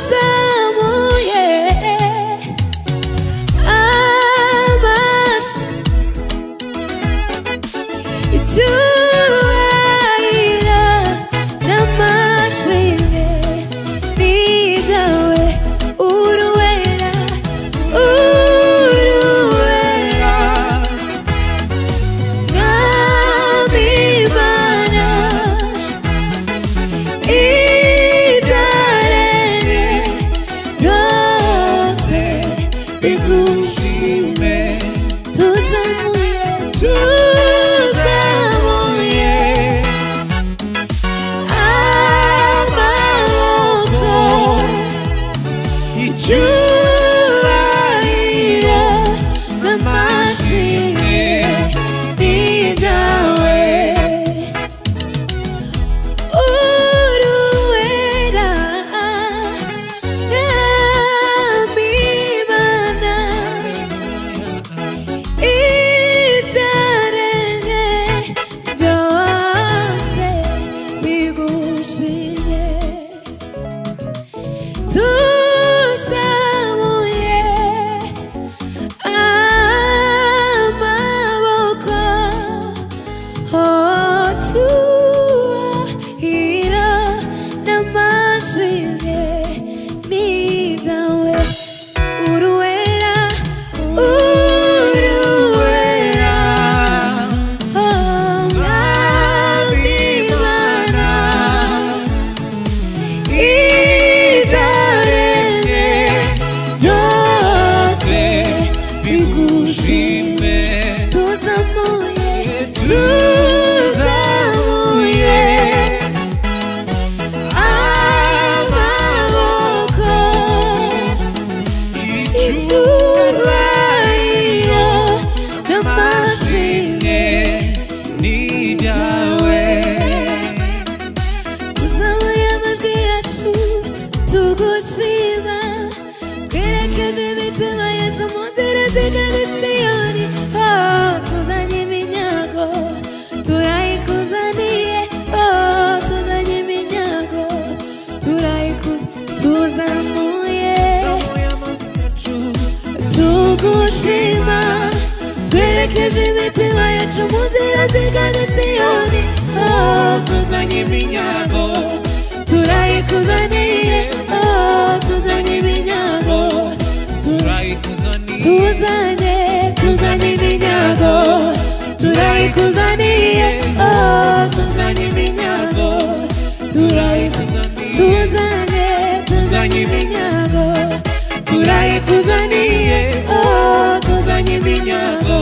tuzamuye amaso icyubahiro n'amashimwe ni ibyawe uruwera uruwera mwami Imana ibyaremwe byose bigushime tuzamuye tuzamuye amaboko icyubahiro n'amashimwe ni ibyawe uruwera mwami Imana ibyaremwe byose bigushime tuzamuye amaboko icyubahiro n'amashimwe ni ibyawe uruwera uruwera mwami Imana ibyaremwe byose bigushime tuzamuye tuzamuye amaboko icyubahiro n'amashimwe ni ibyawe tuzamuye amajwi yacu tugushima twerekeje imitima yacu mu nzira zigana i Siyoni tuzanye iminyago turayikuzaniye tuzanye iminyago tuzamuye tugushima twerekeje imitima yacu mu nzira zigana i Siyoni tuzanye iminyago turayikuzaniye tuzanye iminyago tuzanye iminyago turayikuzaniye tuzanye iminyago tuzanye iminyago turayikuzaniye tuzanye iminyago